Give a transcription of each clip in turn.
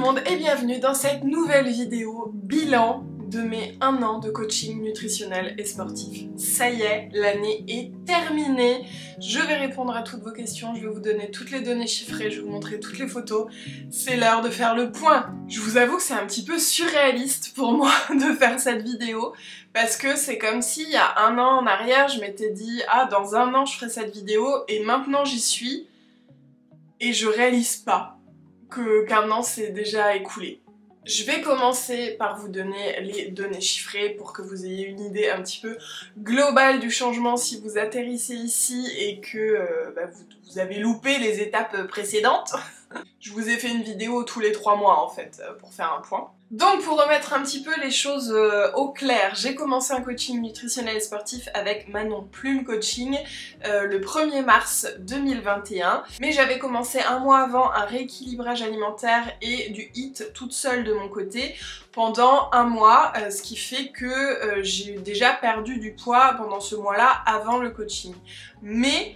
le monde et bienvenue dans cette nouvelle vidéo bilan de mes 1 an de coaching nutritionnel et sportif. Ça y est, l'année est terminée. Je vais répondre à toutes vos questions, je vais vous donner toutes les données chiffrées, je vais vous montrer toutes les photos. C'est l'heure de faire le point. Je vous avoue que c'est un petit peu surréaliste pour moi de faire cette vidéo parce que c'est comme si il y a 1 an en arrière, je m'étais dit « Ah, dans 1 an, je ferai cette vidéo » et maintenant j'y suis et je réalise pas qu'un an s'est déjà écoulé. Je vais commencer par vous donner les données chiffrées pour que vous ayez une idée un petit peu globale du changement si vous atterrissez ici et que vous avez loupé les étapes précédentes. Je vous ai fait une vidéo tous les 3 mois en fait pour faire un point. Donc pour remettre un petit peu les choses au clair, j'ai commencé un coaching nutritionnel et sportif avec Manon Plume Coaching le 1er mars 2021. Mais j'avais commencé 1 mois avant un rééquilibrage alimentaire et du HIIT toute seule de mon côté pendant 1 mois, ce qui fait que j'ai déjà perdu du poids pendant ce mois-là avant le coaching. Mais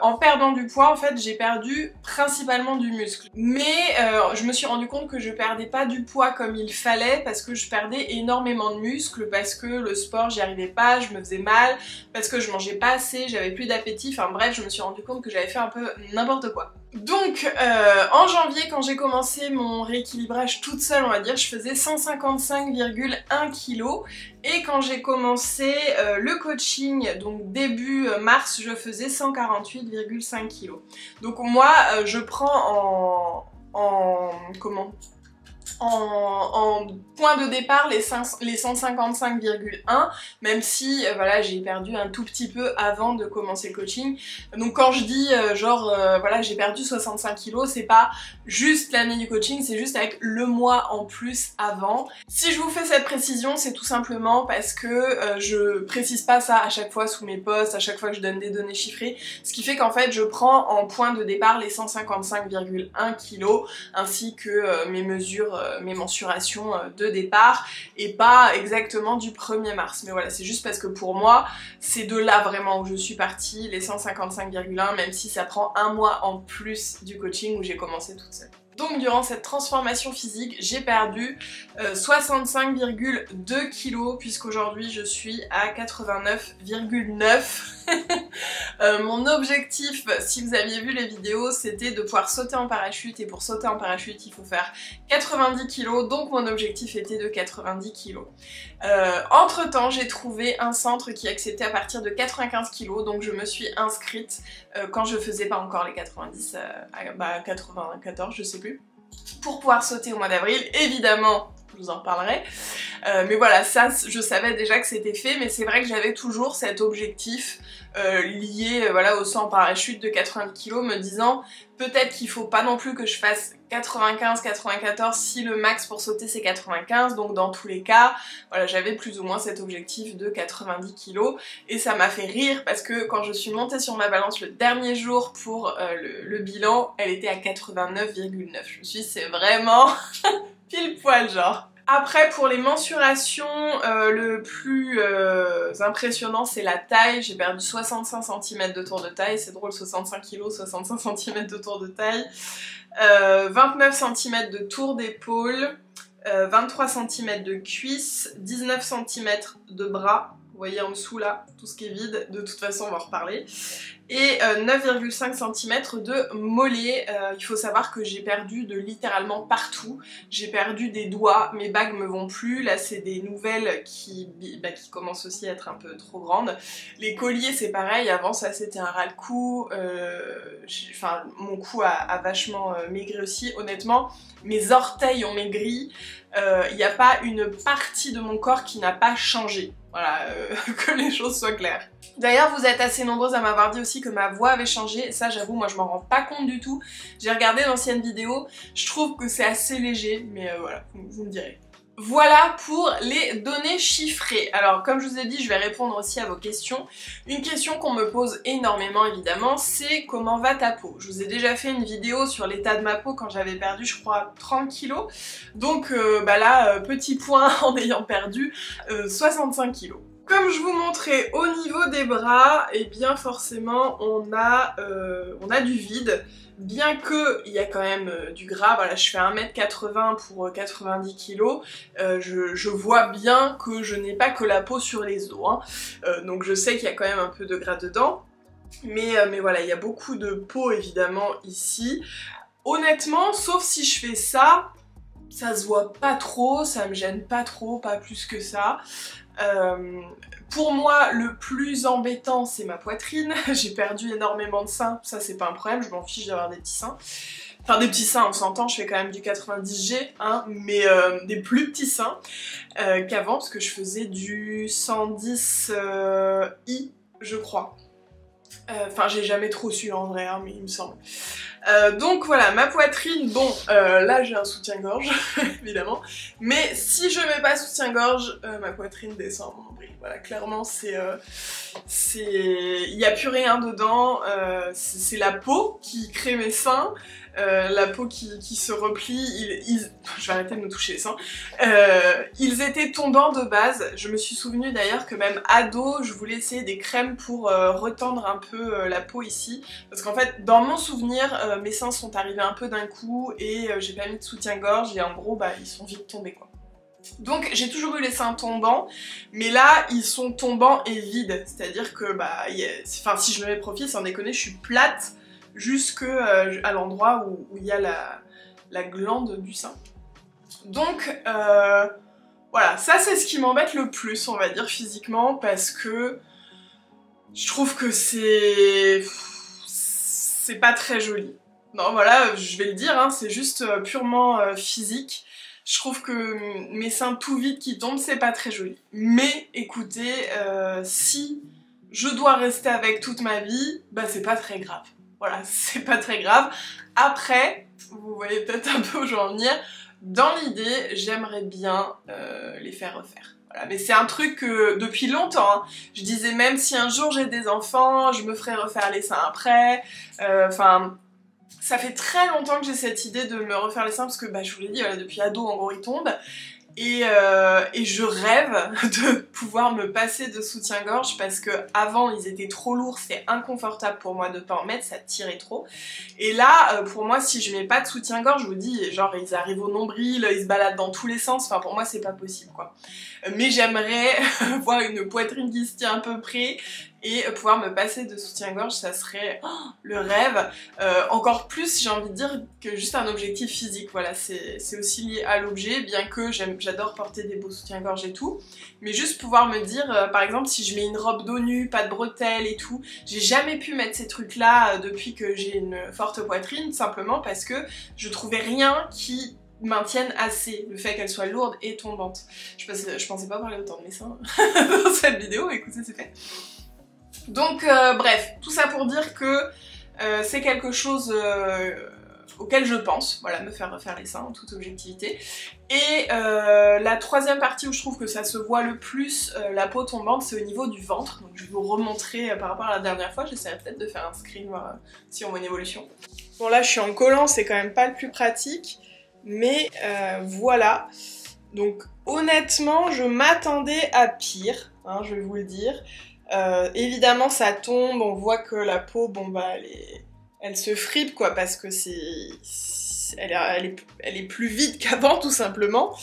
en perdant du poids, en fait, j'ai perdu principalement du muscle. Mais je me suis rendu compte que je perdais pas du poids comme il fallait parce que je perdais énormément de muscles, parce que le sport, j'y arrivais pas, je me faisais mal, parce que je mangeais pas assez, j'avais plus d'appétit, enfin bref, je me suis rendu compte que j'avais fait un peu n'importe quoi. Donc en janvier, quand j'ai commencé mon rééquilibrage toute seule, on va dire, je faisais 155,1 kg et quand j'ai commencé le coaching, donc début mars, je faisais 148,5 kg. Donc moi, je prends en point de départ les 155,1, même si voilà, j'ai perdu un tout petit peu avant de commencer le coaching. Donc quand je dis voilà, j'ai perdu 65 kg, c'est pas juste l'année du coaching, c'est juste avec le mois en plus avant. Si je vous fais cette précision, c'est tout simplement parce que je précise pas ça à chaque fois sous mes posts, à chaque fois que je donne des données chiffrées, ce qui fait qu'en fait je prends en point de départ les 155,1 kg ainsi que mes mesures, mes mensurations de départ et pas exactement du 1er mars. Mais voilà, c'est juste parce que pour moi, c'est de là vraiment où je suis partie, les 155,1, même si ça prend 1 mois en plus du coaching où j'ai commencé toute seule. Donc durant cette transformation physique, j'ai perdu 65,2 kg puisqu'aujourd'hui je suis à 89,9. Mon objectif, si vous aviez vu les vidéos, c'était de pouvoir sauter en parachute et pour sauter en parachute, il faut faire 90 kg, donc mon objectif était de 90 kg. Entre temps, j'ai trouvé un centre qui acceptait à partir de 95 kg, donc je me suis inscrite quand je faisais pas encore les 90, 94, je sais plus, pour pouvoir sauter au mois d'avril. Évidemment, je vous en reparlerai. Mais voilà, ça, je savais déjà que c'était fait, mais c'est vrai que j'avais toujours cet objectif lié voilà, au saut en parachute de 90 kg, me disant peut-être qu'il faut pas non plus que je fasse 95-94 si le max pour sauter c'est 95, donc dans tous les cas, voilà, j'avais plus ou moins cet objectif de 90 kg et ça m'a fait rire parce que quand je suis montée sur ma balance le dernier jour pour le bilan, elle était à 89,9. Je me suis dit c'est vraiment pile poil genre. Après pour les mensurations, le plus impressionnant c'est la taille. J'ai perdu 65 cm de tour de taille, c'est drôle, 65 kg, 65 cm de tour de taille, 29 cm de tour d'épaule, 23 cm de cuisse, 19 cm de bras. Vous voyez en dessous là, tout ce qui est vide, de toute façon on va en reparler. Et 9,5 cm de mollet. Il faut savoir que j'ai perdu de littéralement partout. J'ai perdu des doigts, mes bagues me vont plus. Là c'est des nouvelles qui commencent aussi à être un peu trop grandes. Les colliers c'est pareil, avant ça c'était un ras-le-cou. Enfin mon cou a vachement maigri aussi, honnêtement. Mes orteils ont maigri. Il n'y a pas une partie de mon corps qui n'a pas changé. Voilà, que les choses soient claires. D'ailleurs, vous êtes assez nombreuses à m'avoir dit aussi que ma voix avait changé. Et ça, j'avoue, moi, je m'en rends pas compte du tout. J'ai regardé l'ancienne vidéo. Je trouve que c'est assez léger, mais voilà, vous me direz. Voilà pour les données chiffrées. Alors comme je vous ai dit, je vais répondre aussi à vos questions. Une question qu'on me pose énormément évidemment, c'est comment va ta peau? Je vous ai déjà fait une vidéo sur l'état de ma peau quand j'avais perdu je crois 30 kilos. Donc là, petit point en ayant perdu 65 kilos. Comme je vous montrais au niveau des bras, et bien forcément on a du vide, bien que il y a quand même du gras. Voilà, je fais 1m80 pour 90 kg, je vois bien que je n'ai pas que la peau sur les os, hein. Donc je sais qu'il y a quand même un peu de gras dedans, mais voilà, il y a beaucoup de peau évidemment ici. Honnêtement, sauf si je fais ça, ça se voit pas trop, ça me gêne pas trop, pas plus que ça. Pour moi, le plus embêtant, c'est ma poitrine. J'ai perdu énormément de seins, ça c'est pas un problème, je m'en fiche d'avoir des petits seins. Enfin des petits seins, on s'entend, je fais quand même du 90G, hein, mais des plus petits seins qu'avant, parce que je faisais du 110I, je crois. Enfin, j'ai jamais trop su en vrai, hein, mais il me semble. Donc voilà, ma poitrine, bon, là j'ai un soutien-gorge, évidemment, mais si je mets pas soutien-gorge, ma poitrine descend mon nombril. Voilà, clairement il n'y a plus rien dedans, c'est la peau qui crée mes seins, la peau qui se replie, je vais arrêter de me toucher les seins. Ils étaient tombants de base, je me suis souvenue d'ailleurs que même ado, je voulais essayer des crèmes pour retendre un peu la peau ici, parce qu'en fait, dans mon souvenir, mes seins sont arrivés un peu d'un coup et j'ai pas mis de soutien-gorge et en gros, bah, ils sont vite tombés quoi. Donc j'ai toujours eu les seins tombants, mais là ils sont tombants et vides, c'est-à-dire que bah, enfin, si je me mets profil, sans déconner, je suis plate jusque à l'endroit où il y a la glande du sein. Donc voilà, ça c'est ce qui m'embête le plus, on va dire, physiquement, parce que je trouve que c'est pas très joli. Non voilà, je vais le dire, hein, c'est juste purement physique. Je trouve que mes seins tout vides qui tombent, c'est pas très joli. Mais écoutez, si je dois rester avec toute ma vie, bah c'est pas très grave. Voilà, c'est pas très grave. Après, vous voyez peut-être un peu où je veux en venir, dans l'idée, j'aimerais bien les faire refaire. Voilà, mais c'est un truc que depuis longtemps, hein, je disais même si un jour j'ai des enfants, je me ferai refaire les seins après. Enfin... ça fait très longtemps que j'ai cette idée de me refaire les seins parce que bah, je vous l'ai dit, voilà, depuis ado en gros ils tombent et je rêve de pouvoir me passer de soutien-gorge parce que avant ils étaient trop lourds, c'est inconfortable pour moi de pas en mettre, ça tirait trop. Et là pour moi si je mets pas de soutien-gorge, je vous dis genre ils arrivent au nombril, ils se baladent dans tous les sens, enfin pour moi c'est pas possible quoi. Mais j'aimerais voir une poitrine qui se tient à peu près et pouvoir me passer de soutien-gorge, ça serait le rêve. Encore plus, j'ai envie de dire que juste un objectif physique, voilà, c'est aussi lié à l'objet, bien que j'adore porter des beaux soutiens-gorge et tout, mais juste pouvoir me dire, par exemple, si je mets une robe dos nu, pas de bretelles et tout, j'ai jamais pu mettre ces trucs-là depuis que j'ai une forte poitrine, simplement parce que je trouvais rien qui maintiennent assez le fait qu'elle soit lourde et tombante. Je pensais pas parler autant de mes seins dans cette vidéo, écoutez, c'est fait. Donc bref, tout ça pour dire que c'est quelque chose auquel je pense, voilà, me faire refaire les seins en toute objectivité. Et la troisième partie où je trouve que ça se voit le plus, la peau tombante, c'est au niveau du ventre. Donc je vais vous remontrer par rapport à la dernière fois, j'essaierai peut-être de faire un screen, voir si on voit une évolution. Bon là je suis en collant, c'est quand même pas le plus pratique, mais voilà. Donc honnêtement, je m'attendais à pire, hein, je vais vous le dire. Évidemment ça tombe, on voit que la peau, bon bah elle se fripe quoi, parce que elle est plus vide qu'avant tout simplement.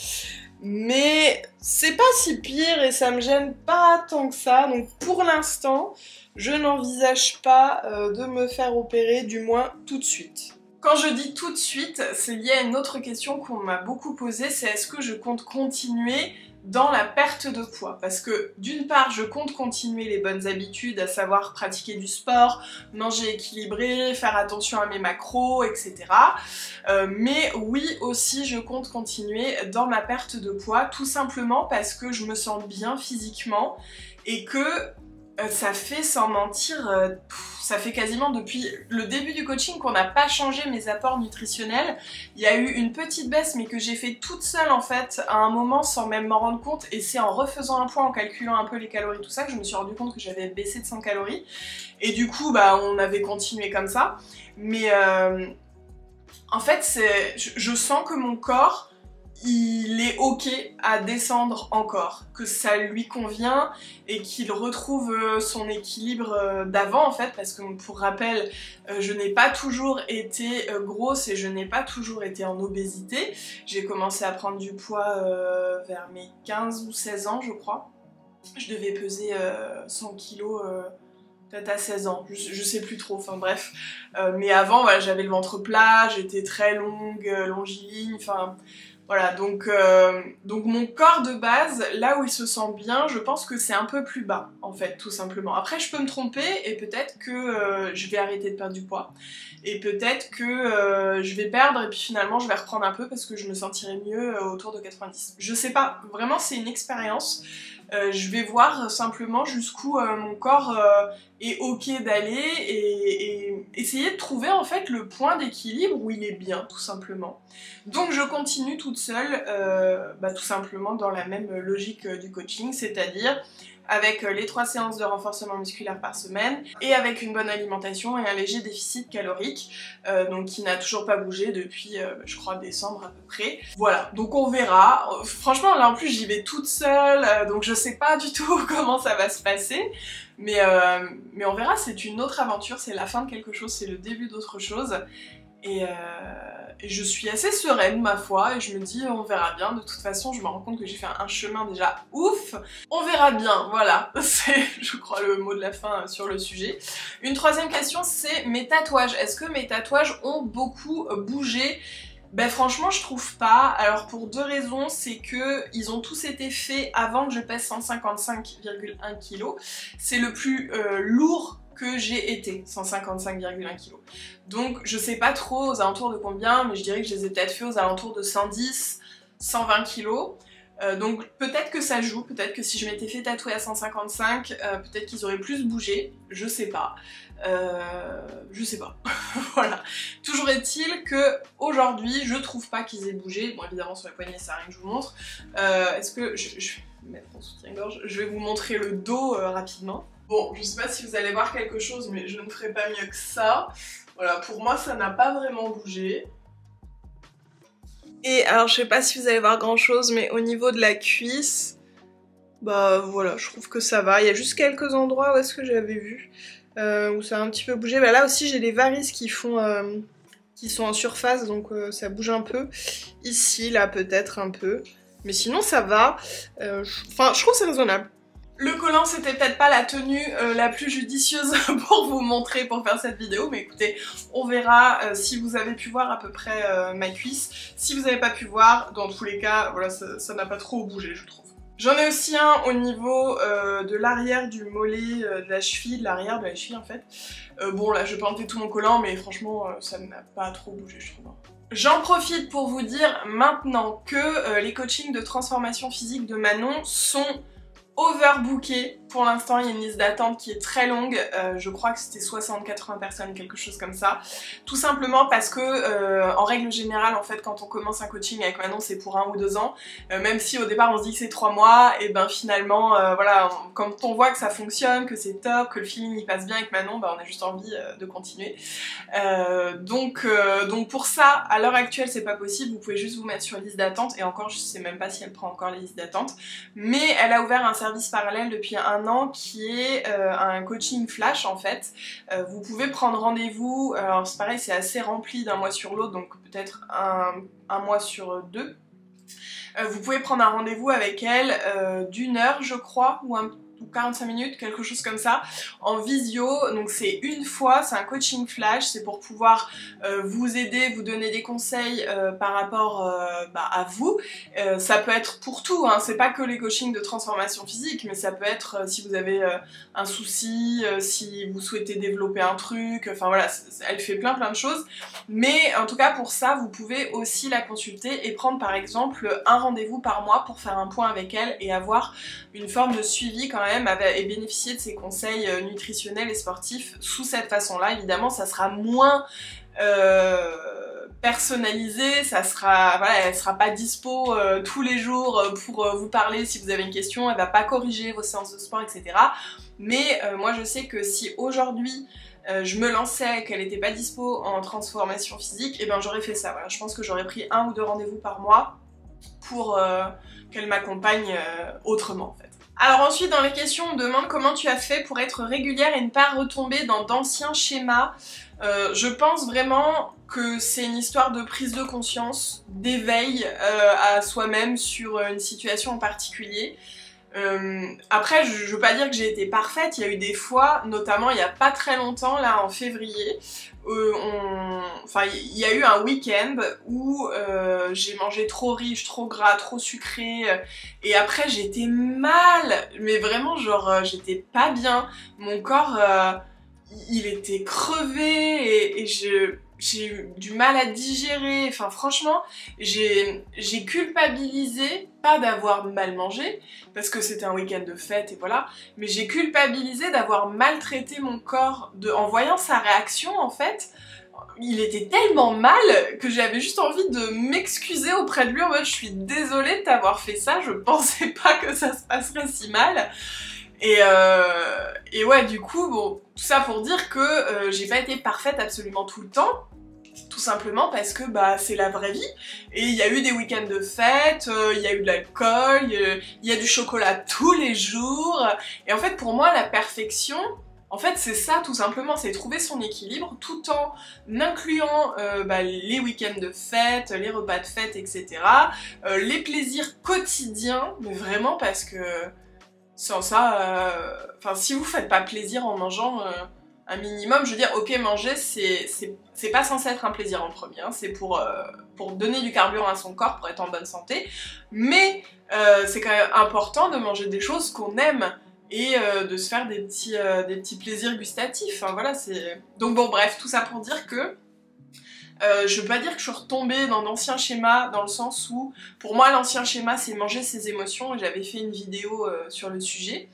Mais c'est pas si pire et ça me gêne pas tant que ça, donc pour l'instant je n'envisage pas de me faire opérer, du moins tout de suite. Quand je dis tout de suite, c'est lié à une autre question qu'on m'a beaucoup posée, c'est est-ce que je compte continuer dans la perte de poids, parce que d'une part je compte continuer les bonnes habitudes, à savoir pratiquer du sport, manger équilibré, faire attention à mes macros, etc. Mais oui aussi je compte continuer dans ma perte de poids, tout simplement parce que je me sens bien physiquement et que ça fait, sans mentir, ça fait quasiment depuis le début du coaching qu'on n'a pas changé mes apports nutritionnels. Il y a eu une petite baisse mais que j'ai fait toute seule en fait à un moment sans même m'en rendre compte, et c'est en refaisant un point, en calculant un peu les calories, tout ça, que je me suis rendu compte que j'avais baissé de 100 calories. Et du coup bah on avait continué comme ça. Mais en fait je sens que mon corps il est ok à descendre encore, que ça lui convient et qu'il retrouve son équilibre d'avant en fait, parce que pour rappel, je n'ai pas toujours été grosse et je n'ai pas toujours été en obésité. J'ai commencé à prendre du poids vers mes 15 ou 16 ans je crois. Je devais peser 100 kilos peut-être à 16 ans, je sais plus trop, enfin bref. Mais avant, voilà, j'avais le ventre plat, j'étais très longue, longiligne, enfin... Voilà, donc mon corps de base, là où il se sent bien, je pense que c'est un peu plus bas, en fait, tout simplement. Après, je peux me tromper, et peut-être que je vais arrêter de perdre du poids. Et peut-être que je vais perdre, et puis finalement, je vais reprendre un peu, parce que je me sentirai mieux autour de 90. Je sais pas, vraiment, c'est une expérience. Je vais voir simplement jusqu'où mon corps est ok d'aller et essayer de trouver en fait le point d'équilibre où il est bien tout simplement. Donc je continue toute seule tout simplement dans la même logique du coaching, c'est-à-dire avec les 3 séances de renforcement musculaire par semaine et avec une bonne alimentation et un léger déficit calorique, donc qui n'a toujours pas bougé depuis je crois décembre à peu près. Voilà, donc on verra. Franchement là en plus j'y vais toute seule, donc je sais pas du tout comment ça va se passer, mais on verra, c'est une autre aventure, c'est la fin de quelque chose, c'est le début d'autre chose. Et je suis assez sereine ma foi et je me dis on verra bien, de toute façon je me rends compte que j'ai fait un chemin déjà ouf, on verra bien, voilà, c'est je crois le mot de la fin sur le sujet. Une troisième question c'est mes tatouages, est-ce que mes tatouages ont beaucoup bougé? Ben franchement je trouve pas, alors pour 2 raisons, c'est que ils ont tous été faits avant que je pèse 155,1 kg, c'est le plus lourd que j'ai été, 155,1 kg. Donc je sais pas trop aux alentours de combien, mais je dirais que je les ai peut-être fait aux alentours de 110, 120 kg. Donc peut-être que ça joue, peut-être que si je m'étais fait tatouer à 155, peut-être qu'ils auraient plus bougé, je sais pas. Voilà. Toujours est-il que aujourd'hui, je trouve pas qu'ils aient bougé. Bon évidemment sur la poignée ça a rien que je vous montre. Est-ce que je vais mettre en soutien-gorge, je vais vous montrer le dos rapidement. Bon, je sais pas si vous allez voir quelque chose, mais je ne ferai pas mieux que ça. Voilà, pour moi, ça n'a pas vraiment bougé. Et alors, je sais pas si vous allez voir grand chose, mais au niveau de la cuisse, bah voilà, je trouve que ça va. Il y a juste quelques endroits où est-ce que j'avais vu, où ça a un petit peu bougé. Bah là aussi, j'ai les varices qui font... qui sont en surface, donc ça bouge un peu. Ici, là, peut-être un peu. Mais sinon, ça va. Enfin, je trouve que c'est raisonnable. Le collant c'était peut-être pas la tenue la plus judicieuse pour vous montrer, pour faire cette vidéo, mais écoutez, on verra si vous avez pu voir à peu près ma cuisse. Si vous n'avez pas pu voir, dans tous les cas, voilà, ça n'a pas trop bougé je trouve. J'en ai aussi un au niveau de l'arrière du mollet, de la cheville, de l'arrière de la cheville en fait. Bon là je vais pas enlever tout mon collant, mais franchement ça n'a pas trop bougé je trouve. J'en profite pour vous dire maintenant que les coachings de transformation physique de Manon sont overbooké. Pour l'instant, il y a une liste d'attente qui est très longue. Je crois que c'était 60-80 personnes, quelque chose comme ça. Tout simplement parce que, en règle générale, en fait, quand on commence un coaching avec Manon, c'est pour 1 ou 2 ans. Même si au départ, on se dit que c'est 3 mois, et ben finalement, voilà, quand on voit que ça fonctionne, que c'est top, que le feeling il passe bien avec Manon, ben on a juste envie de continuer. Donc pour ça, à l'heure actuelle, c'est pas possible. Vous pouvez juste vous mettre sur liste d'attente. Et encore, je sais même pas si elle prend encore les listes d'attente. Mais elle a ouvert un service parallèle depuis 1 an qui est un coaching flash en fait. Vous pouvez prendre rendez-vous, alors c'est pareil, c'est assez rempli d'un mois sur l'autre, donc peut-être un mois sur 2. Vous pouvez prendre un rendez-vous avec elle d'1 heure je crois, ou 45 minutes, quelque chose comme ça, en visio. Donc c'est une fois, c'est un coaching flash, c'est pour pouvoir vous aider, vous donner des conseils par rapport à vous. Ça peut être pour tout, hein. C'est pas que les coachings de transformation physique, mais ça peut être si vous avez un souci, si vous souhaitez développer un truc, enfin voilà, elle fait plein de choses. Mais en tout cas pour ça, vous pouvez aussi la consulter et prendre par exemple un rendez-vous par mois pour faire un point avec elle et avoir une forme de suivi quand même et bénéficier de ses conseils nutritionnels et sportifs sous cette façon-là. Évidemment, ça sera moins personnalisé, ça sera, voilà, elle sera pas dispo tous les jours pour vous parler si vous avez une question, elle va pas corriger vos séances de sport, etc. Mais moi je sais que si aujourd'hui je me lançais, qu'elle n'était pas dispo en transformation physique, et ben j'aurais fait ça. Voilà. Je pense que j'aurais pris 1 ou 2 rendez-vous par mois pour qu'elle m'accompagne autrement en fait. Alors ensuite dans les questions on me demande comment tu as fait pour être régulière et ne pas retomber dans d'anciens schémas. Je pense vraiment que c'est une histoire de prise de conscience, d'éveil à soi-même sur une situation en particulier. Après je veux pas dire que j'ai été parfaite, il y a eu des fois, notamment il y a pas très longtemps, là en février, il y a eu un week-end où j'ai mangé trop riche, trop gras, trop sucré, et après j'étais mal, mais vraiment genre j'étais pas bien, mon corps il était crevé et j'ai eu du mal à digérer, enfin franchement j'ai culpabilisé, pas d'avoir mal mangé, parce que c'était un week-end de fête et voilà, mais j'ai culpabilisé d'avoir maltraité mon corps, en voyant sa réaction en fait, il était tellement mal que j'avais juste envie de m'excuser auprès de lui en mode je suis désolée de t'avoir fait ça, je pensais pas que ça se passerait si mal. Et ouais, du coup, bon, tout ça pour dire que j'ai pas été parfaite absolument tout le temps, tout simplement parce que bah c'est la vraie vie, et il y a eu des week-ends de fête, il y a eu de l'alcool, il y a du chocolat tous les jours, et en fait pour moi la perfection, en fait c'est ça tout simplement, c'est trouver son équilibre tout en incluant les week-ends de fête, les repas de fête, etc., les plaisirs quotidiens, mais vraiment parce que sans ça, si vous faites pas plaisir en mangeant un minimum, je veux dire, ok, manger, c'est pas censé être un plaisir en premier, hein, c'est pour donner du carburant à son corps, pour être en bonne santé, mais c'est quand même important de manger des choses qu'on aime, et de se faire des petits plaisirs gustatifs, enfin voilà, c'est... Donc bon, bref, tout ça pour dire que je veux pas dire que je suis retombée dans d'anciens schémas, dans le sens où, pour moi, l'ancien schéma, c'est manger ses émotions, et j'avais fait une vidéo sur le sujet,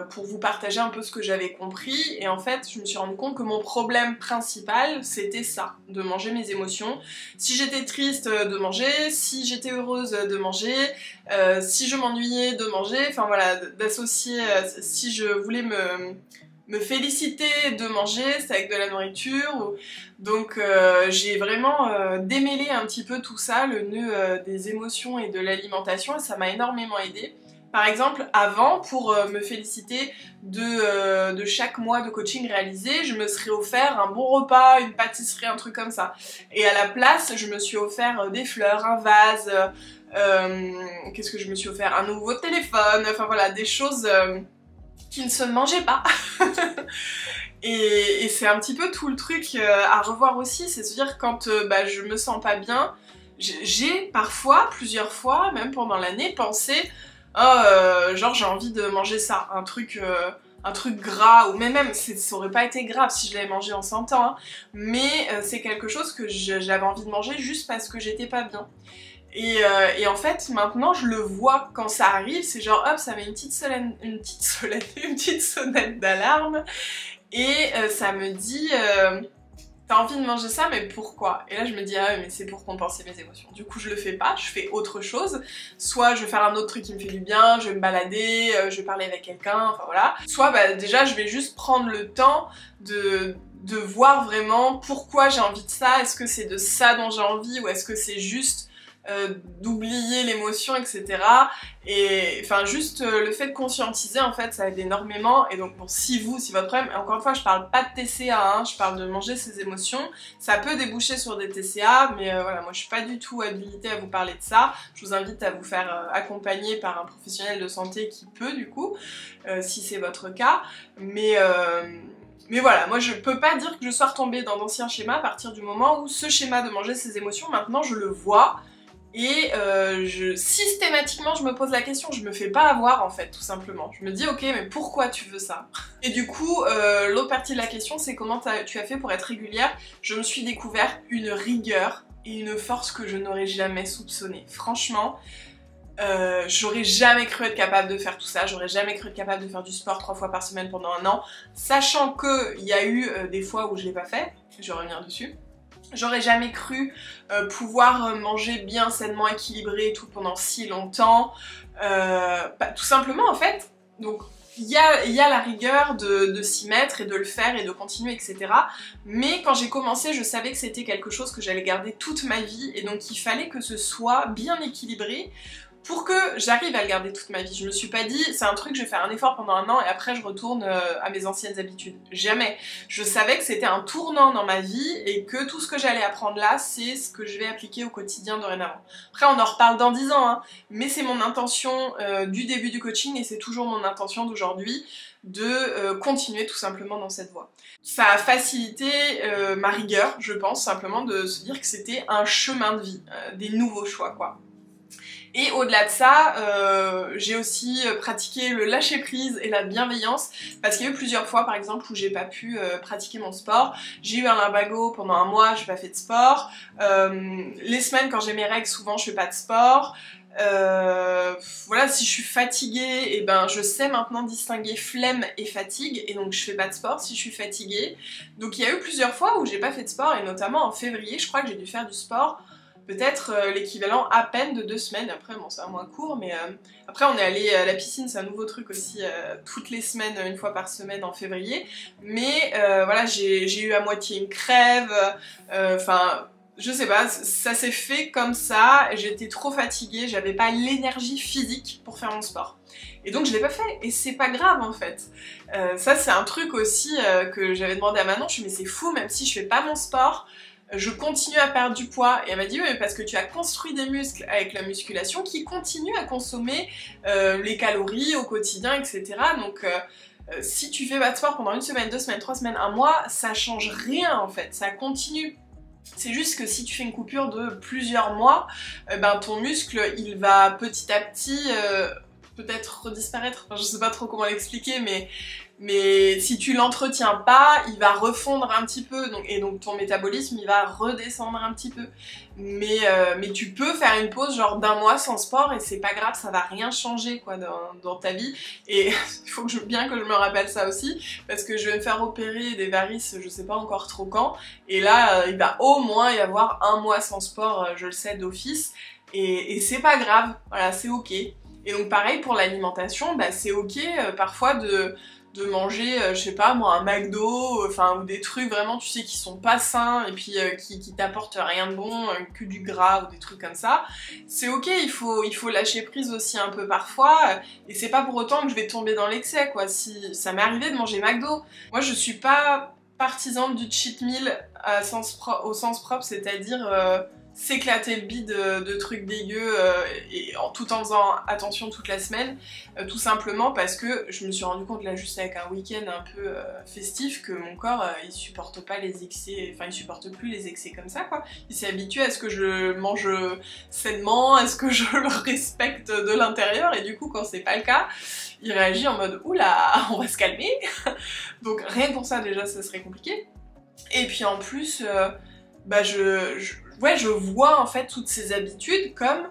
pour vous partager un peu ce que j'avais compris, et en fait, je me suis rendu compte que mon problème principal, c'était ça, de manger mes émotions. Si j'étais triste, de manger, si j'étais heureuse, de manger, si je m'ennuyais, de manger, enfin voilà, d'associer, si je voulais me féliciter de manger, c'est avec de la nourriture. Donc j'ai vraiment démêlé un petit peu tout ça, le nœud des émotions et de l'alimentation, et ça m'a énormément aidée. Par exemple, avant, pour me féliciter de chaque mois de coaching réalisé, je me serais offert un bon repas, une pâtisserie, un truc comme ça. Et à la place, je me suis offert des fleurs, un vase, qu'est-ce que je me suis offert? Un nouveau téléphone, enfin voilà, des choses qui ne se mangeaient pas. Et c'est un petit peu tout le truc à revoir aussi, c'est se dire quand je me sens pas bien, j'ai parfois, plusieurs fois, même pendant l'année, pensé genre j'ai envie de manger ça, un truc gras, ou même ça aurait pas été grave si je l'avais mangé en 100 ans, hein, mais c'est quelque chose que j'avais envie de manger juste parce que j'étais pas bien. Et en fait maintenant je le vois quand ça arrive, c'est genre hop, ça met une petite sonnette d'alarme, et ça me dit t'as envie de manger ça, mais pourquoi? Et là je me dis ah ouais, mais c'est pour compenser mes émotions. Du coup je le fais pas, je fais autre chose. Soit je vais faire un autre truc qui me fait du bien, je vais me balader, je vais parler avec quelqu'un, enfin voilà. Soit déjà je vais juste prendre le temps de voir vraiment pourquoi j'ai envie de ça, est-ce que c'est de ça dont j'ai envie, ou est-ce que c'est juste d'oublier l'émotion, etc. Et enfin juste le fait de conscientiser en fait ça aide énormément. Et donc bon, si votre problème, encore une fois je parle pas de TCA, hein, je parle de manger ses émotions, ça peut déboucher sur des TCA, mais voilà, moi je suis pas du tout habilitée à vous parler de ça. Je vous invite à vous faire accompagner par un professionnel de santé qui peut du coup, si c'est votre cas, mais voilà, moi je peux pas dire que je sois retombée dans d'anciens schémas à partir du moment où ce schéma de manger ses émotions, maintenant je le vois. Et systématiquement je me pose la question, je me fais pas avoir en fait, tout simplement. Je me dis ok, mais pourquoi tu veux ça? Et du coup, l'autre partie de la question c'est comment tu as fait pour être régulière. Je me suis découvert une rigueur et une force que je n'aurais jamais soupçonnée. Franchement, j'aurais jamais cru être capable de faire tout ça, j'aurais jamais cru être capable de faire du sport 3 fois par semaine pendant 1 an, sachant qu'il y a eu des fois où je l'ai pas fait, je vais revenir dessus. J'aurais jamais cru pouvoir manger bien, sainement, équilibré et tout pendant si longtemps. Tout simplement en fait, donc il y a la rigueur de s'y mettre et de le faire et de continuer, etc. Mais quand j'ai commencé, je savais que c'était quelque chose que j'allais garder toute ma vie et donc il fallait que ce soit bien équilibré pour que j'arrive à le garder toute ma vie. Je me suis pas dit, c'est un truc, je vais faire un effort pendant un an et après je retourne à mes anciennes habitudes. Jamais. Je savais que c'était un tournant dans ma vie et que tout ce que j'allais apprendre là, c'est ce que je vais appliquer au quotidien dorénavant. Après, on en reparle dans 10 ans, hein, mais c'est mon intention du début du coaching et c'est toujours mon intention d'aujourd'hui de continuer tout simplement dans cette voie. Ça a facilité ma rigueur, je pense, simplement de se dire que c'était un chemin de vie, des nouveaux choix, quoi. Et au-delà de ça, j'ai aussi pratiqué le lâcher-prise et la bienveillance parce qu'il y a eu plusieurs fois par exemple où j'ai pas pu pratiquer mon sport. J'ai eu un lumbago pendant un mois, j'ai pas fait de sport. Les semaines quand j'ai mes règles, souvent je fais pas de sport. Voilà, si je suis fatiguée, et ben je sais maintenant distinguer flemme et fatigue et donc je fais pas de sport si je suis fatiguée. Donc il y a eu plusieurs fois où j'ai pas fait de sport et notamment en février, je crois que j'ai dû faire du sport peut-être l'équivalent à peine de 2 semaines. Après bon c'est un moins court, mais après on est allé à la piscine, c'est un nouveau truc aussi, toutes les semaines, une fois par semaine en février, mais voilà, j'ai eu à moitié une crève, enfin je sais pas, ça s'est fait comme ça, j'étais trop fatiguée, j'avais pas l'énergie physique pour faire mon sport. Et donc je l'ai pas fait, et c'est pas grave en fait. Ça c'est un truc aussi que j'avais demandé à Manon, je me suis dit mais c'est fou, même si je fais pas mon sport, je continue à perdre du poids. Et elle m'a dit oui mais parce que tu as construit des muscles avec la musculation qui continuent à consommer les calories au quotidien, etc. Donc si tu fais pas de sport pendant 1 semaine, 2 semaines, 3 semaines, 1 mois, ça change rien en fait, ça continue. C'est juste que si tu fais une coupure de plusieurs mois, ben ton muscle il va petit à petit peut-être redisparaître, enfin, je sais pas trop comment l'expliquer, mais si tu l'entretiens pas, il va refondre un petit peu, et donc ton métabolisme il va redescendre un petit peu. Mais tu peux faire une pause genre d'1 mois sans sport et c'est pas grave, ça va rien changer quoi dans ta vie. Et il faut bien que je me rappelle ça aussi, parce que je vais me faire opérer des varices, je sais pas encore trop quand, et là il va au moins y avoir 1 mois sans sport, je le sais d'office, et c'est pas grave, voilà, c'est ok. Et donc pareil pour l'alimentation, bah c'est ok parfois de manger, je sais pas moi, un McDo, enfin ou des trucs vraiment tu sais qui sont pas sains et puis qui t'apportent rien de bon, que du gras ou des trucs comme ça. C'est ok, il faut lâcher prise aussi un peu parfois, et c'est pas pour autant que je vais tomber dans l'excès quoi. Si ça m'est arrivé de manger McDo, moi je suis pas partisane du cheat meal au sens propre, c'est-à-dire s'éclater le bide de trucs dégueux tout en faisant attention toute la semaine, tout simplement parce que je me suis rendu compte là juste avec un week-end un peu festif que mon corps il supporte pas les excès, enfin il supporte plus les excès comme ça quoi. Il s'est habitué à ce que je mange sainement, à ce que je le respecte de l'intérieur, et du coup quand c'est pas le cas, il réagit en mode oula on va se calmer. Donc rien que pour ça déjà ça serait compliqué. Et puis en plus bah je vois en fait toutes ces habitudes comme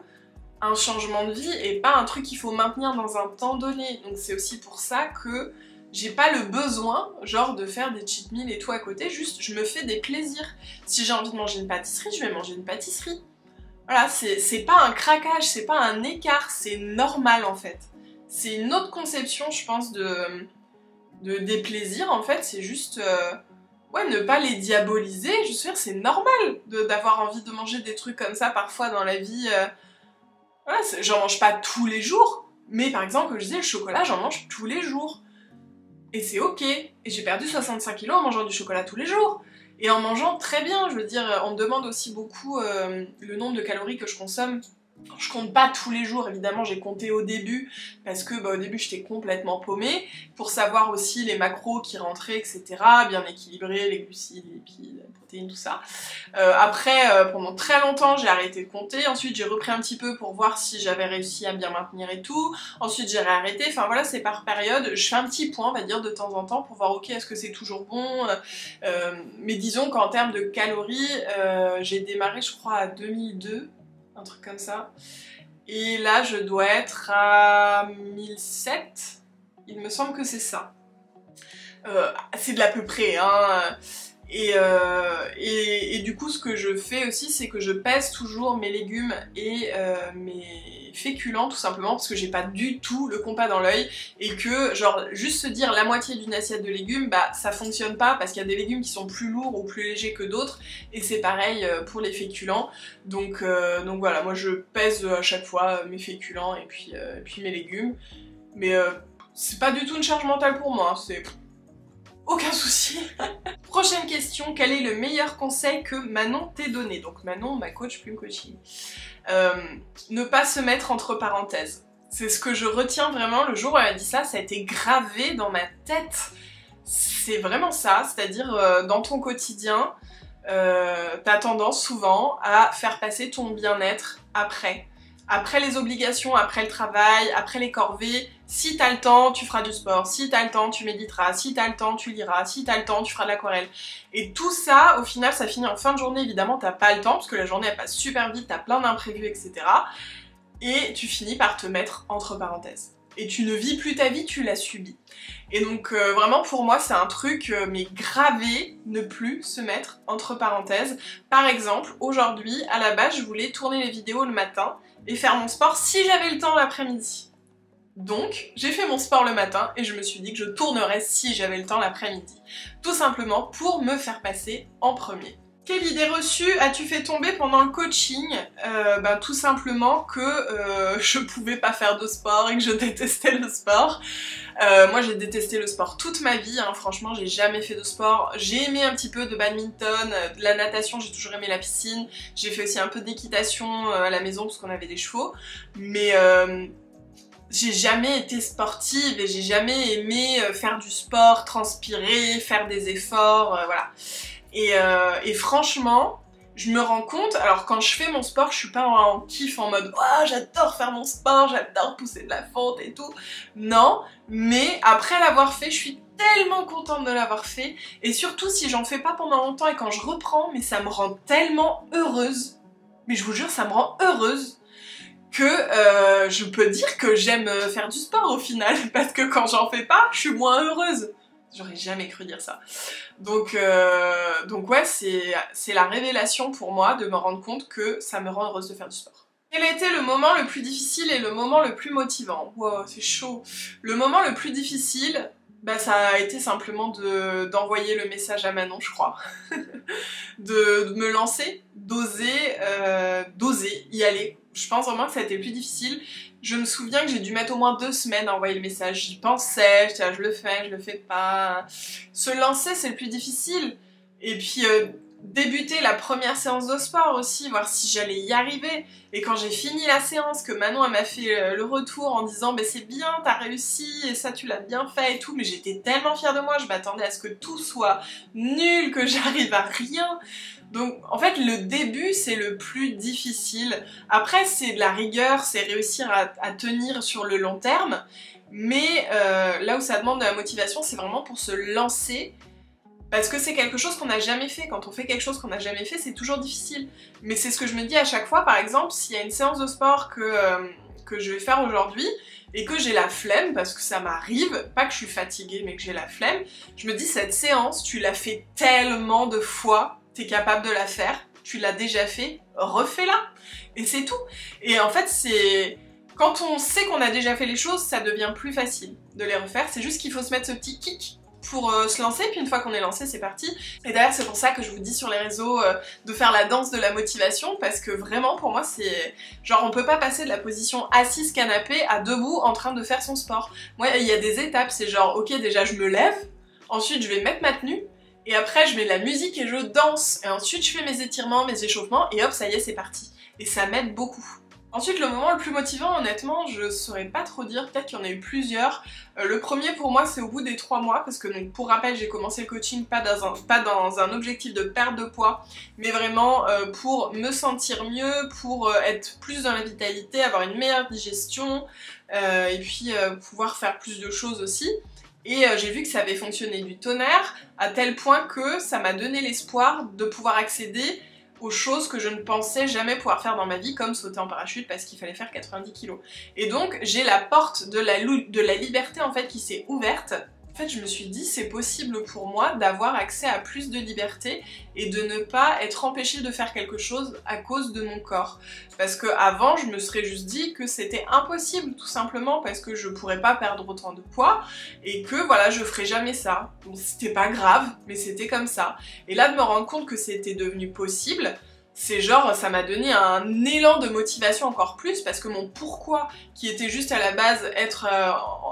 un changement de vie et pas un truc qu'il faut maintenir dans un temps donné. Donc c'est aussi pour ça que j'ai pas le besoin genre de faire des cheat meals et tout à côté, juste je me fais des plaisirs. Si j'ai envie de manger une pâtisserie, je vais manger une pâtisserie. Voilà, c'est pas un craquage, c'est pas un écart, c'est normal en fait. C'est une autre conception je pense des plaisirs en fait, c'est juste... ouais, ne pas les diaboliser, je veux dire, c'est normal d'avoir envie de manger des trucs comme ça parfois dans la vie. Voilà, j'en mange pas tous les jours, mais par exemple, comme je disais, le chocolat, j'en mange tous les jours. Et c'est ok. Et j'ai perdu 65 kilos en mangeant du chocolat tous les jours. Et en mangeant très bien, je veux dire, on me demande aussi beaucoup le nombre de calories que je consomme. Je compte pas tous les jours, évidemment j'ai compté au début parce que au début j'étais complètement paumée, pour savoir aussi les macros qui rentraient, etc. Bien équilibrer les glucides, les lipides, les protéines, tout ça. Après pendant très longtemps j'ai arrêté de compter, ensuite j'ai repris un petit peu pour voir si j'avais réussi à bien maintenir et tout, ensuite j'ai réarrêté, enfin voilà c'est par période, je fais un petit point on va dire de temps en temps pour voir ok est-ce que c'est toujours bon, mais disons qu'en termes de calories, j'ai démarré je crois à 2002, un truc comme ça. Et là, je dois être à 1007. Il me semble que c'est ça. C'est de l'à peu près, hein. Et du coup, ce que je fais aussi, c'est que je pèse toujours mes légumes et mes féculents, tout simplement, parce que j'ai pas du tout le compas dans l'œil, et que, genre, juste se dire la moitié d'une assiette de légumes, bah, ça fonctionne pas, parce qu'il y a des légumes qui sont plus lourds ou plus légers que d'autres, et c'est pareil pour les féculents. Donc voilà, moi je pèse à chaque fois mes féculents et puis mes légumes, mais c'est pas du tout une charge mentale pour moi, hein, c'est... aucun souci. Prochaine question, quel est le meilleur conseil que Manon t'ait donné? Donc Manon, ma coach plume coaching. Ne pas se mettre entre parenthèses. C'est ce que je retiens vraiment, le jour où elle m'a dit ça, ça a été gravé dans ma tête. C'est vraiment ça, c'est-à-dire dans ton quotidien, t'as tendance souvent à faire passer ton bien-être après. Après les obligations, après le travail, après les corvées. Si t'as le temps, tu feras du sport. Si t'as le temps, tu méditeras. Si t'as le temps, tu liras. Si t'as le temps, tu feras de l'aquarelle. Et tout ça, au final, ça finit en fin de journée. Évidemment, t'as pas le temps, parce que la journée, elle passe super vite, t'as plein d'imprévus, etc. Et tu finis par te mettre entre parenthèses. Et tu ne vis plus ta vie, tu la subis. Et donc vraiment pour moi c'est un truc mais gravé, ne plus se mettre entre parenthèses. Par exemple, aujourd'hui, à la base, je voulais tourner les vidéos le matin et faire mon sport si j'avais le temps l'après-midi. Donc j'ai fait mon sport le matin et je me suis dit que je tournerais si j'avais le temps l'après-midi. Tout simplement pour me faire passer en premier. Quelle idée reçue as-tu fait tomber pendant le coaching? Tout simplement que je pouvais pas faire de sport et que je détestais le sport. Moi j'ai détesté le sport toute ma vie, hein. Franchement j'ai jamais fait de sport. J'ai aimé un petit peu de badminton, de la natation, j'ai toujours aimé la piscine. J'ai fait aussi un peu d'équitation à la maison parce qu'on avait des chevaux. Mais j'ai jamais été sportive et j'ai jamais aimé faire du sport, transpirer, faire des efforts, voilà. Et franchement, je me rends compte, alors quand je fais mon sport, je suis pas en kiff en mode oh, j'adore faire mon sport, j'adore pousser de la fonte et tout. Non, mais après l'avoir fait, je suis tellement contente de l'avoir fait. Et surtout si j'en fais pas pendant longtemps et quand je reprends, mais ça me rend tellement heureuse. Mais je vous jure, ça me rend heureuse que je peux dire que j'aime faire du sport au final. Parce que quand j'en fais pas, je suis moins heureuse. J'aurais jamais cru dire ça. Donc ouais, c'est la révélation pour moi de me rendre compte que ça me rend heureuse de faire du sport. Quel a été le moment le plus difficile et le moment le plus motivant? Wow, c'est chaud. Le moment le plus difficile, bah ça a été simplement d'envoyer le message à Manon, je crois. de me lancer, d'oser y aller. Je pense vraiment que ça a été le plus difficile. Je me souviens que j'ai dû mettre au moins 2 semaines à envoyer le message. J'y pensais, j'étais là, je le fais, je le fais pas. Se lancer, c'est le plus difficile. Et puis débuter la première séance de sport aussi, voir si j'allais y arriver. Et quand j'ai fini la séance, que Manon elle m'a fait le retour en disant bah, c'est bien, t'as réussi, et ça tu l'as bien fait et tout, mais j'étais tellement fière de moi, je m'attendais à ce que tout soit nul, que j'arrive à rien. Donc en fait le début c'est le plus difficile. Après c'est de la rigueur, c'est réussir à tenir sur le long terme. Mais là où ça demande de la motivation, c'est vraiment pour se lancer. Parce que c'est quelque chose qu'on n'a jamais fait. Quand on fait quelque chose qu'on n'a jamais fait, c'est toujours difficile. Mais c'est ce que je me dis à chaque fois, par exemple, s'il y a une séance de sport que je vais faire aujourd'hui, et que j'ai la flemme, parce que ça m'arrive, pas que je suis fatiguée, mais que j'ai la flemme, je me dis cette séance, tu l'as fait tellement de fois, t'es capable de la faire, tu l'as déjà fait, refais-la. Et c'est tout. Et en fait, c'est... Quand on sait qu'on a déjà fait les choses, ça devient plus facile de les refaire. C'est juste qu'il faut se mettre ce petit kick pour se lancer, puis une fois qu'on est lancé, c'est parti. Et d'ailleurs, c'est pour ça que je vous dis sur les réseaux de faire la danse de la motivation, parce que vraiment, pour moi, c'est... Genre, on peut pas passer de la position assise canapé à debout en train de faire son sport. Moi, il y a des étapes, c'est genre, ok, déjà, je me lève, ensuite, je vais mettre ma tenue, et après, je mets de la musique et je danse, et ensuite, je fais mes étirements, mes échauffements, et hop, ça y est, c'est parti. Et ça m'aide beaucoup. Ensuite, le moment le plus motivant, honnêtement, je saurais pas trop dire, peut-être qu'il y en a eu plusieurs. Le premier pour moi, c'est au bout des 3 mois, parce que donc, pour rappel, j'ai commencé le coaching pas dans un objectif de perte de poids, mais vraiment pour me sentir mieux, pour être plus dans la vitalité, avoir une meilleure digestion, et puis pouvoir faire plus de choses aussi. Et j'ai vu que ça avait fonctionné du tonnerre, à tel point que ça m'a donné l'espoir de pouvoir accéder aux choses que je ne pensais jamais pouvoir faire dans ma vie, comme sauter en parachute parce qu'il fallait faire 90 kg. Et donc j'ai la porte de la liberté en fait qui s'est ouverte En fait, je me suis dit, c'est possible pour moi d'avoir accès à plus de liberté et de ne pas être empêchée de faire quelque chose à cause de mon corps. Parce que avant, je me serais juste dit que c'était impossible, tout simplement parce que je pourrais pas perdre autant de poids et que voilà, je ferais jamais ça. Donc c'était pas grave, mais c'était comme ça. Et là, de me rendre compte que c'était devenu possible, c'est genre, ça m'a donné un élan de motivation encore plus parce que mon pourquoi, qui était juste à la base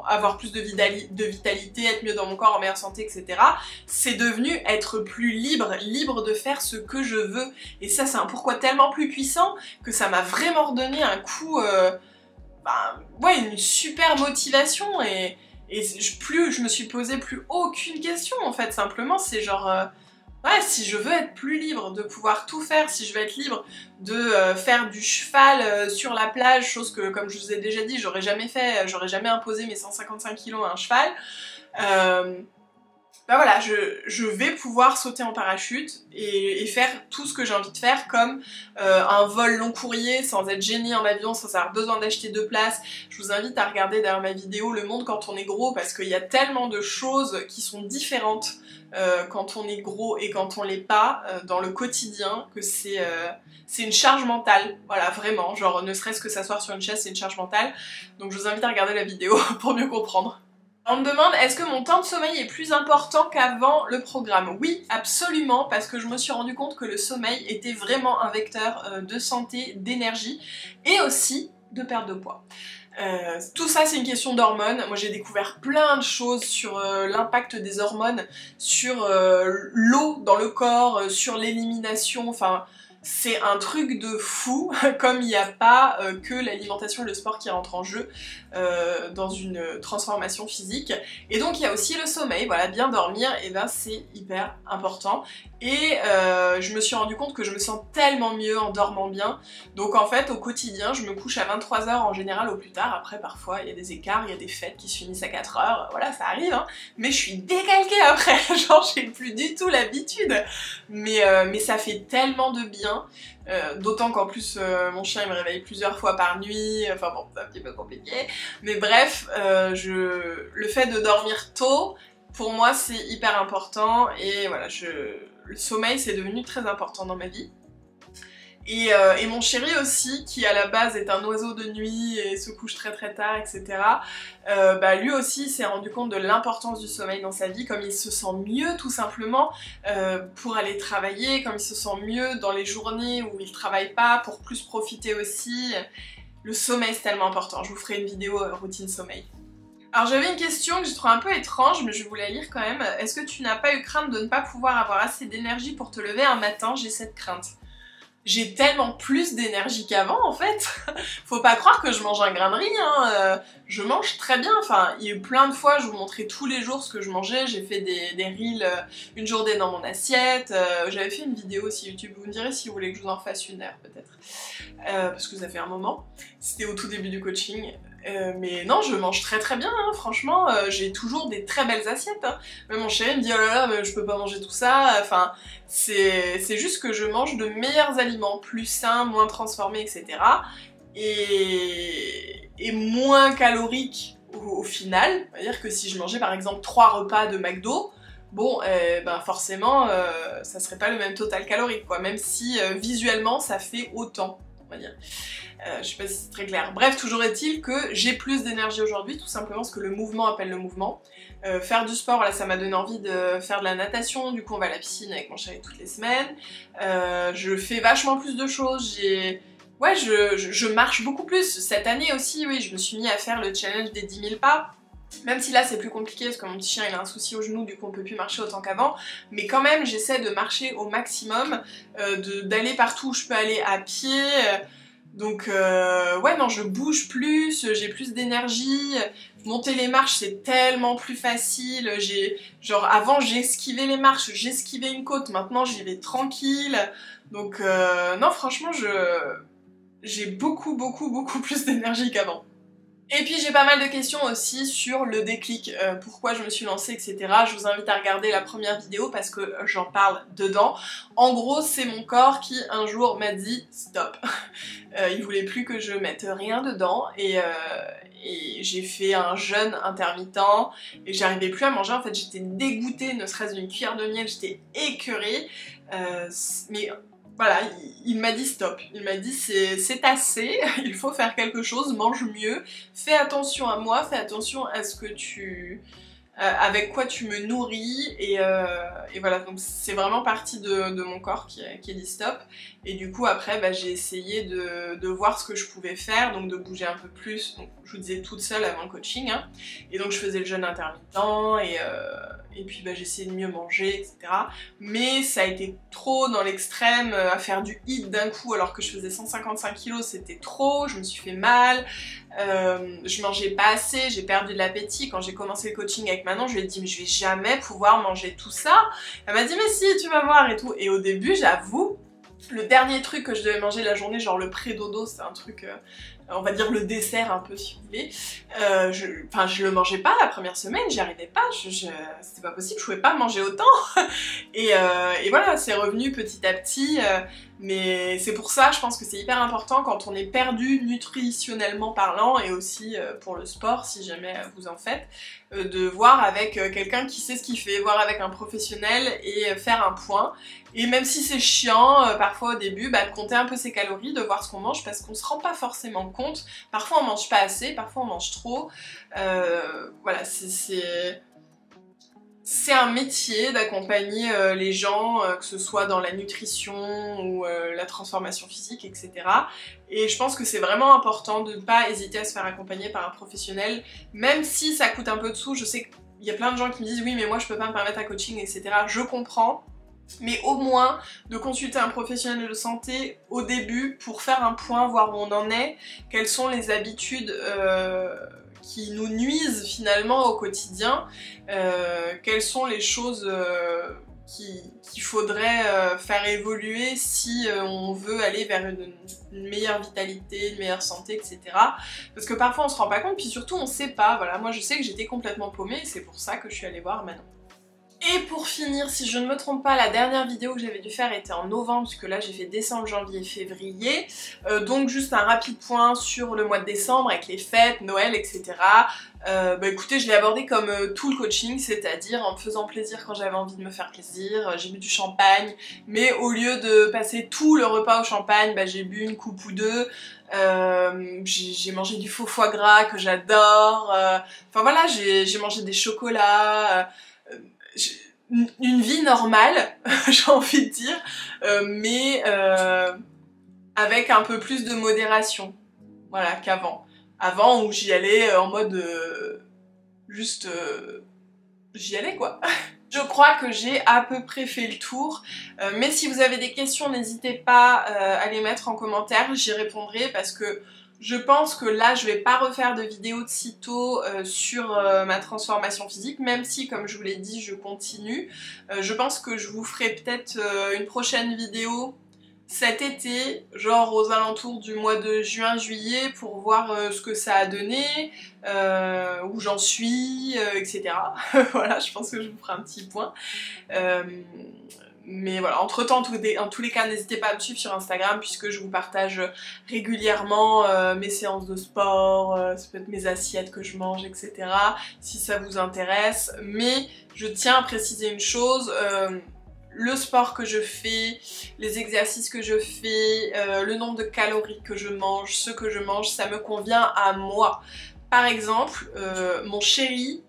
avoir plus de vitalité, être mieux dans mon corps, en meilleure santé, etc., c'est devenu être plus libre, libre de faire ce que je veux. Et ça, c'est un pourquoi tellement plus puissant que ça m'a vraiment redonné un coup, ouais, une super motivation et je me suis posé plus aucune question en fait, simplement c'est genre... ouais, si je veux être plus libre, de pouvoir tout faire, si je veux être libre de faire du cheval sur la plage, chose que, comme je vous ai déjà dit, j'aurais jamais fait, j'aurais jamais imposé mes 155 kilos à un cheval, bah voilà, je vais pouvoir sauter en parachute et faire tout ce que j'ai envie de faire, comme un vol long courrier sans être gêné en avion, sans avoir besoin d'acheter 2 places. Je vous invite à regarder derrière ma vidéo Le Monde quand on est gros, parce qu'il y a tellement de choses qui sont différentes quand on est gros et quand on l'est pas dans le quotidien, que c'est une charge mentale, voilà, vraiment, genre ne serait-ce que s'asseoir sur une chaise, c'est une charge mentale. Donc je vous invite à regarder la vidéo pour mieux comprendre. On me demande, est-ce que mon temps de sommeil est plus important qu'avant le programme? Oui, absolument, parce que je me suis rendu compte que le sommeil était vraiment un vecteur de santé, d'énergie, et aussi de perte de poids. Tout ça, c'est une question d'hormones. Moi, j'ai découvert plein de choses sur l'impact des hormones, sur l'eau dans le corps, sur l'élimination, enfin... C'est un truc de fou, comme il n'y a pas que l'alimentation et le sport qui rentrent en jeu dans une transformation physique. Et donc il y a aussi le sommeil, voilà, bien dormir, et ben c'est hyper important. Et je me suis rendu compte que je me sens tellement mieux en dormant bien. Donc en fait, au quotidien, je me couche à 23 h en général au plus tard. Après, parfois, il y a des écarts, il y a des fêtes qui se finissent à 4 h, voilà, ça arrive, hein. Mais je suis décalquée après, genre j'ai plus du tout l'habitude. Mais ça fait tellement de bien. D'autant qu'en plus mon chien il me réveille plusieurs fois par nuit, enfin bon c'est un petit peu compliqué, mais bref, le fait de dormir tôt, pour moi c'est hyper important et voilà, le sommeil c'est devenu très important dans ma vie. Et mon chéri aussi, qui à la base est un oiseau de nuit et se couche très très tard, etc. Bah lui aussi s'est rendu compte de l'importance du sommeil dans sa vie, comme il se sent mieux tout simplement pour aller travailler, comme il se sent mieux dans les journées où il travaille pas, pour plus profiter aussi. Le sommeil c'est tellement important, je vous ferai une vidéo routine sommeil. Alors j'avais une question que j'ai trouvée un peu étrange, mais je vais vous la lire quand même. Est-ce que tu n'as pas eu crainte de ne pas pouvoir avoir assez d'énergie pour te lever un matin? J'ai cette crainte. J'ai tellement plus d'énergie qu'avant en fait. Faut pas croire que je mange un grain de riz, hein. Je mange très bien, enfin il y a eu plein de fois, je vous montrais tous les jours ce que je mangeais, j'ai fait des reels une journée dans mon assiette, j'avais fait une vidéo aussi YouTube, vous me direz si vous voulez que je vous en fasse une heure peut-être, parce que ça fait un moment, c'était au tout début du coaching. Mais non, je mange très très bien, hein, franchement, j'ai toujours des très belles assiettes, hein. Même mon chéri me dit oh là là, mais je peux pas manger tout ça, enfin, c'est juste que je mange de meilleurs aliments, plus sains, moins transformés, etc. Et moins caloriques au final, c'est-à-dire que si je mangeais par exemple 3 repas de McDo, bon, ben forcément, ça serait pas le même total calorique, quoi, même si visuellement ça fait autant, on va dire. Je sais pas si c'est très clair. Bref, toujours est-il que j'ai plus d'énergie aujourd'hui, tout simplement parce que le mouvement appelle le mouvement. Faire du sport, là ça m'a donné envie de faire de la natation, du coup on va à la piscine avec mon chéri toutes les semaines. Je fais vachement plus de choses, ouais, je marche beaucoup plus. Cette année aussi, oui, je me suis mis à faire le challenge des 10 000 pas. Même si là c'est plus compliqué parce que mon petit chien il a un souci au genou, du coup on peut plus marcher autant qu'avant, mais quand même j'essaie de marcher au maximum, d'aller partout où je peux aller à pied. Donc ouais, non, je bouge plus, j'ai plus d'énergie, monter les marches c'est tellement plus facile, genre avant j'esquivais les marches, j'esquivais une côte, maintenant j'y vais tranquille, donc non franchement j'ai beaucoup plus d'énergie qu'avant. Et puis j'ai pas mal de questions aussi sur le déclic, pourquoi je me suis lancée, etc. Je vous invite à regarder la première vidéo parce que j'en parle dedans. En gros, c'est mon corps qui un jour m'a dit stop. Il voulait plus que je mette rien dedans et j'ai fait un jeûne intermittent et j'arrivais plus à manger. En fait, j'étais dégoûtée, ne serait-ce d'une cuillère de miel, j'étais écœurée. Mais voilà, il m'a dit stop, il m'a dit c'est assez, il faut faire quelque chose, mange mieux, fais attention à moi, fais attention à ce que avec quoi tu me nourris, et voilà, donc c'est vraiment partie de mon corps qui a dit stop. Et du coup après bah, j'ai essayé de voir ce que je pouvais faire, donc de bouger un peu plus, donc je vous disais toute seule avant le coaching, hein. Et donc je faisais le jeûne intermittent, et puis bah, j'essayais de mieux manger, etc. Mais ça a été trop dans l'extrême, à faire du HIIT d'un coup alors que je faisais 155 kg, c'était trop, je me suis fait mal, je mangeais pas assez, j'ai perdu de l'appétit. Quand j'ai commencé le coaching avec Manon, je lui ai dit mais je vais jamais pouvoir manger tout ça. Elle m'a dit mais si, tu vas voir et tout. Et au début, j'avoue, le dernier truc que je devais manger la journée, genre le pré-dodo, c'est un truc, on va dire le dessert un peu si vous voulez, je le mangeais pas la première semaine, j'y arrivais pas, c'était pas possible, je pouvais pas manger autant. Et voilà, c'est revenu petit à petit, mais c'est pour ça, je pense que c'est hyper important quand on est perdu nutritionnellement parlant, et aussi pour le sport, si jamais vous en faites, de voir avec quelqu'un qui sait ce qu'il fait, voir avec un professionnel et faire un point. Et même si c'est chiant, parfois au début, bah, de compter un peu ses calories, de voir ce qu'on mange, parce qu'on se rend pas forcément compte. Parfois on mange pas assez, parfois on mange trop. Voilà, c'est un métier d'accompagner les gens, que ce soit dans la nutrition ou la transformation physique, etc. Et je pense que c'est vraiment important de ne pas hésiter à se faire accompagner par un professionnel, même si ça coûte un peu de sous. Je sais qu'il y a plein de gens qui me disent oui mais moi je peux pas me permettre un coaching, etc. Je comprends. Mais au moins de consulter un professionnel de santé au début pour faire un point, voir où on en est, quelles sont les habitudes qui nous nuisent finalement au quotidien, quelles sont les choses qu'il faudrait faire évoluer si on veut aller vers une meilleure vitalité, une meilleure santé, etc. Parce que parfois on se rend pas compte, puis surtout on sait pas. Voilà, moi je sais que j'étais complètement paumée et c'est pour ça que je suis allée voir Manon. Et pour finir, si je ne me trompe pas, la dernière vidéo que j'avais dû faire était en novembre, puisque là j'ai fait décembre, janvier, février. Donc juste un rapide point sur le mois de décembre avec les fêtes, Noël, etc. Bah écoutez, je l'ai abordé comme tout le coaching, c'est-à-dire en me faisant plaisir quand j'avais envie de me faire plaisir. J'ai bu du champagne, mais au lieu de passer tout le repas au champagne, bah, j'ai bu une coupe ou deux. J'ai mangé du faux foie gras que j'adore. Enfin voilà, j'ai mangé des chocolats. Une vie normale, j'ai envie de dire, mais avec un peu plus de modération, voilà, qu'avant. Avant où j'y allais en mode juste j'y allais quoi. Je crois que j'ai à peu près fait le tour, mais si vous avez des questions, n'hésitez pas à les mettre en commentaire, j'y répondrai parce que je pense que là, je vais pas refaire de vidéo de sitôt sur ma transformation physique, même si, comme je vous l'ai dit, je continue. Je pense que je vous ferai peut-être une prochaine vidéo cet été, genre aux alentours du mois de juin-juillet, pour voir ce que ça a donné, où j'en suis, etc. Voilà, je pense que je vous ferai un petit point. Mais voilà, entre temps, en tous les cas, n'hésitez pas à me suivre sur Instagram puisque je vous partage régulièrement mes séances de sport, ça peut être mes assiettes que je mange, etc. si ça vous intéresse. Mais je tiens à préciser une chose, le sport que je fais, les exercices que je fais, le nombre de calories que je mange, ce que je mange, ça me convient à moi. Par exemple, mon chéri,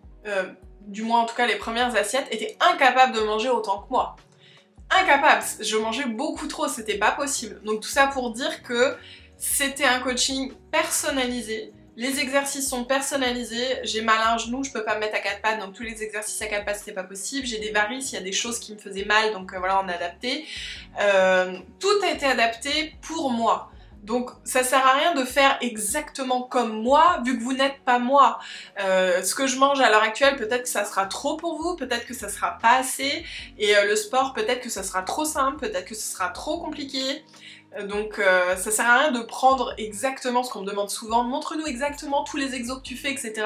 du moins en tout cas les premières assiettes, était incapable de manger autant que moi. Incapable, je mangeais beaucoup trop, c'était pas possible. Donc tout ça pour dire que c'était un coaching personnalisé, les exercices sont personnalisés, j'ai mal à un genou, je peux pas me mettre à 4 pattes, donc tous les exercices à 4 pattes c'était pas possible, j'ai des varices, il y a des choses qui me faisaient mal, donc voilà, on a adapté. Tout a été adapté pour moi. Donc ça sert à rien de faire exactement comme moi, vu que vous n'êtes pas moi. Ce que je mange à l'heure actuelle, peut-être que ça sera trop pour vous, peut-être que ça sera pas assez, et le sport, peut-être que ça sera trop simple, peut-être que ce sera trop compliqué. Donc ça sert à rien de prendre exactement ce qu'on me demande souvent, montre-nous exactement tous les exos que tu fais, etc.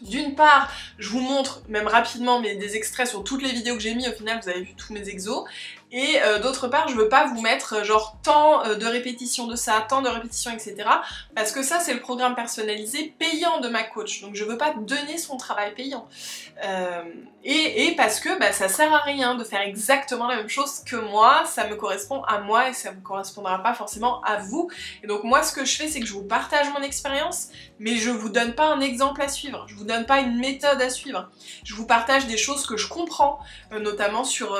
D'une part, je vous montre, même rapidement, des extraits sur toutes les vidéos que j'ai mis, au final vous avez vu tous mes exos. Et d'autre part, je veux pas vous mettre genre tant de répétitions de ça, tant de répétitions, etc. Parce que ça, c'est le programme personnalisé payant de ma coach. Donc je veux pas donner son travail payant. Et parce que bah, ça sert à rien de faire exactement la même chose que moi, ça me correspond à moi et ça me correspondra pas forcément à vous. Et donc moi, ce que je fais, c'est que je vous partage mon expérience, mais je vous donne pas un exemple à suivre, je vous donne pas une méthode à suivre. Je vous partage des choses que je comprends, notamment sur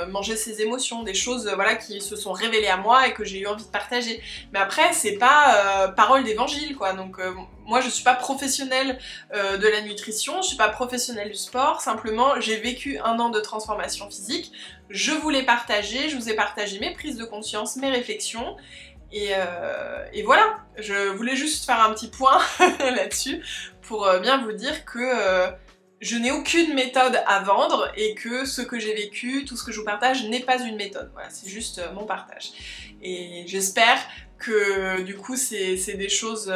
manger ses émotions, des choses voilà, qui se sont révélées à moi et que j'ai eu envie de partager. Mais après, c'est pas parole d'évangile, quoi. Donc moi, je suis pas professionnelle de la nutrition, je suis pas professionnelle du sport, simplement j'ai vécu 1 an de transformation physique, je vous l'ai partagé, je vous ai partagé mes prises de conscience, mes réflexions, et voilà, je voulais juste faire un petit point là-dessus pour bien vous dire que je n'ai aucune méthode à vendre et que ce que j'ai vécu, tout ce que je vous partage n'est pas une méthode. Voilà, c'est juste mon partage. Et j'espère que du coup c'est des choses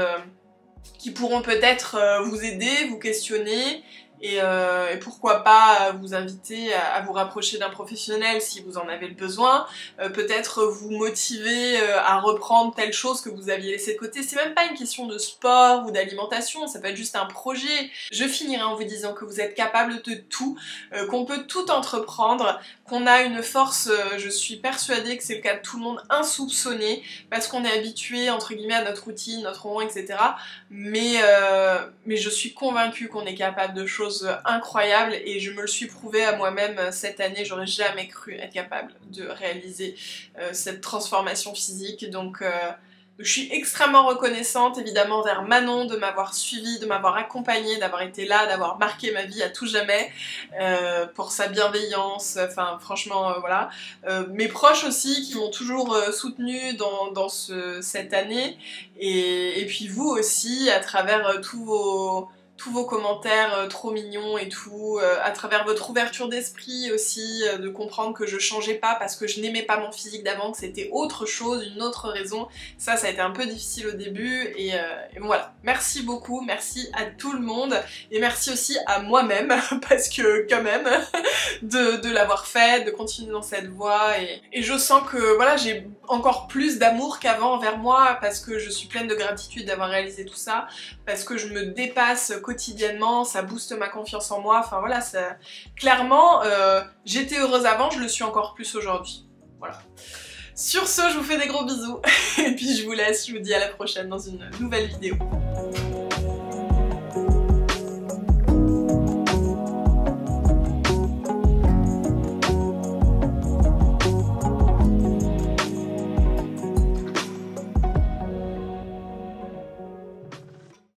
qui pourront peut-être vous aider, vous questionner et pourquoi pas vous inviter à vous rapprocher d'un professionnel si vous en avez le besoin, peut-être vous motiver à reprendre telle chose que vous aviez laissé de côté. C'est même pas une question de sport ou d'alimentation, ça peut être juste un projet. Je finirai en vous disant que vous êtes capable de tout, qu'on peut tout entreprendre, qu'on a une force, je suis persuadée que c'est le cas de tout le monde, insoupçonnée, parce qu'on est habitué entre guillemets à notre routine, notre rond, etc. Mais je suis convaincue qu'on est capable de choses incroyables et je me le suis prouvé à moi-même cette année, j'aurais jamais cru être capable de réaliser cette transformation physique. Donc je suis extrêmement reconnaissante évidemment vers Manon de m'avoir suivie, de m'avoir accompagnée, d'avoir été là, d'avoir marqué ma vie à tout jamais, pour sa bienveillance, enfin franchement voilà. Mes proches aussi qui m'ont toujours soutenue dans cette année et puis vous aussi à travers tous vos commentaires trop mignons et tout, à travers votre ouverture d'esprit aussi, de comprendre que je changeais pas parce que je n'aimais pas mon physique d'avant, que c'était autre chose, une autre raison. Ça a été un peu difficile au début et voilà. Merci beaucoup, merci à tout le monde et merci aussi à moi-même parce que quand même, de l'avoir fait, de continuer dans cette voie et je sens que voilà, j'ai encore plus d'amour qu'avant envers moi parce que je suis pleine de gratitude d'avoir réalisé tout ça, parce que je me dépasse quotidiennement, ça booste ma confiance en moi, enfin voilà, ça... clairement, j'étais heureuse avant, je le suis encore plus aujourd'hui, voilà. Sur ce, je vous fais des gros bisous, et puis je vous laisse, je vous dis à la prochaine dans une nouvelle vidéo.